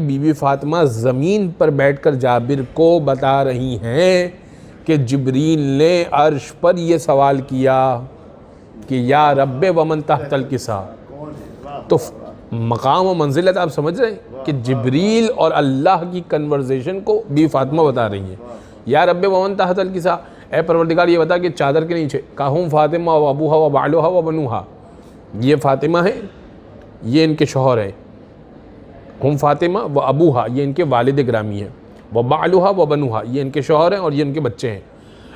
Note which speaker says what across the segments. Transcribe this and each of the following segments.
Speaker 1: Be be Fatima زمین پر بیٹھ کر جابر کو بتا رہی ہیں کہ جبریل نے عرش پر یہ سوال کیا کہ یا رب ومن تحت الکسا. تو مقام و منزلت آپ سمجھ رہے ہیں کہ جبریل اور اللہ کی کنورزیشن کو بی فاطمہ بتا رہی ہیں. یا رب ومن تحت الکسا، اے پروردگار یہ بتا کہ چادر کے نیچے کہوں فاطمہ و ابوہا و بعلوہا و بنوہا، یہ فاطمہ ہیں، یہ ان کے شوہر ہیں. ہم فاطمہ و ابوہا، یہ ان کے والد گرامی ہیں. و بعلوہا و بنوہا، یہ ان کے شوہر ہیں اور یہ ان کے بچے ہیں.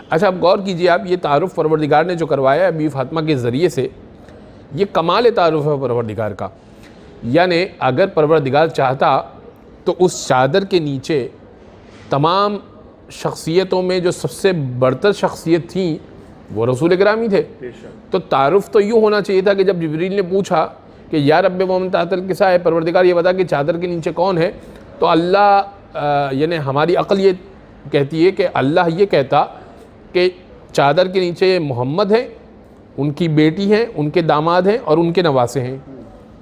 Speaker 1: اچھا اب غور کیجئے آپ، یہ تعارف پروردگار نے جو کروایا ہے بی فاطمہ کے ذریعے سے، یہ کمال تعارف ہے پروردگار کا. یعنی اگر پروردگار چاہتا تو اس چادر کے نیچے تمام شخصیتوں میں جو سب سے برتر شخصیت تھیں وہ رسول گرامی تھے. تو تعارف تو یوں ہونا چاہیے تھا کہ جب جبریل نے پوچھا کہ یا رب ومن تحت الکسا، ہے پروردگار یہ بتا کہ چادر کے نیچے کون ہے، تو اللہ یعنی ہماری عقل یہ کہتی ہے کہ اللہ یہ کہتا کہ چادر کے نیچے محمد ہیں، ان کی بیٹی ہیں، ان کے داماد ہیں اور ان کے نواسے ہیں.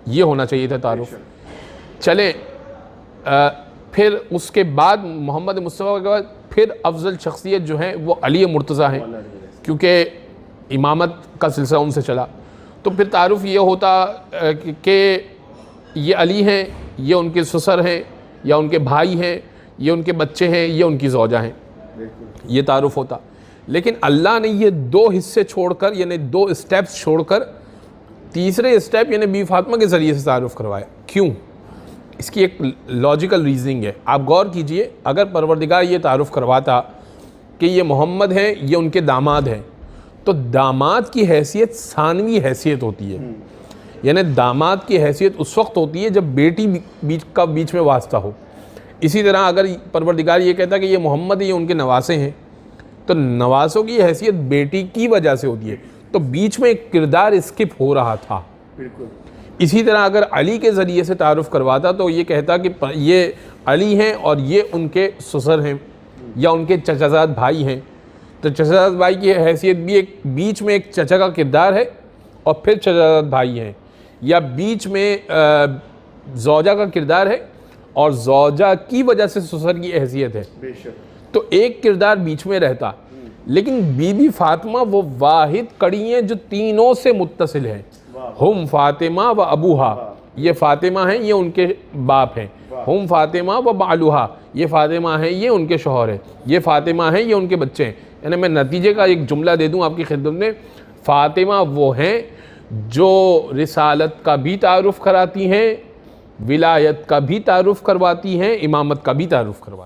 Speaker 1: یہ ہونا چاہیے تھا تعارف. چلیں پھر اس کے بعد محمد مصطفیٰ کے بعد پھر افضل شخصیت جو ہیں وہ علی مرتضیٰ ہیں، کیونکہ امامت کا سلسلہ ان سے چلا. تو پھر تعارف یہ ہوتا کہ یہ علی ہیں، یہ ان کے سسر ہیں یا ان کے بھائی ہیں، یہ ان کے بچے ہیں، یہ ان کی زوجہ ہیں. یہ تعارف ہوتا. لیکن اللہ نے یہ دو حصے چھوڑ کر، یعنی دو اسٹیپس چھوڑ کر تیسرے اسٹیپ یعنی بی فاطمہ کے ذریعے سے تعارف کروایا. کیوں؟ اس کی ایک لاجیکل ریزننگ ہے. آپ غور کیجئے، اگر پروردگار یہ تعارف کرواتا کہ یہ محمد ہیں، یہ ان کے داماد ہیں، تو داماد کی حیثیت ثانوی حیثیت ہوتی ہے. یعنی داماد کی حیثیت اس وقت ہوتی ہے جب بیٹی بیچ میں واسطہ ہو. اسی طرح اگر پروردگار یہ کہتا کہ یہ محمد ہیں، یہ ان کے نواسے ہیں، تو نواسوں کی حیثیت بیٹی کی وجہ سے ہوتی ہے. تو بیچ میں ایک کردار اسکپ ہو رہا تھا. اسی طرح اگر علی کے ذریعے سے تعارف کرواتا تو یہ کہتا کہ یہ علی ہیں اور یہ ان کے سسر ہیں یا ان کے چچا زاد بھائی ہیں. تو چچا زاد بھائی کی حیثیت بھی ایک بیچ میں ایک چچا کا کردار ہے اور پھر چچا زاد بھائی ہیں، یا بیچ میں زوجہ کا کردار ہے اور زوجہ کی وجہ سے سسر کی حیثیت ہے. تو ایک کردار بیچ میں رہتا. لیکن بی بی فاطمہ وہ واحد کڑی ہیں جو تینوں سے متصل ہیں. ہم فاطمہ و ابوہا، یہ فاطمہ ہیں، یہ ان کے باپ ہیں. ہم فاطمہ و بعلوہا، یہ فاطمہ ہیں، یہ ان کے شوہر ہیں. یہ فاطمہ ہیں، یہ ان کے بچے ہیں. یعنی میں نتیجے کا ایک جملہ دے دوں آپ کی خدمت میں، فاطمہ وہ ہیں جو رسالت کا بھی تعارف کراتی ہیں، ولایت کا بھی تعارف کرواتی ہیں، امامت کا بھی تعارف کرواتی ہیں.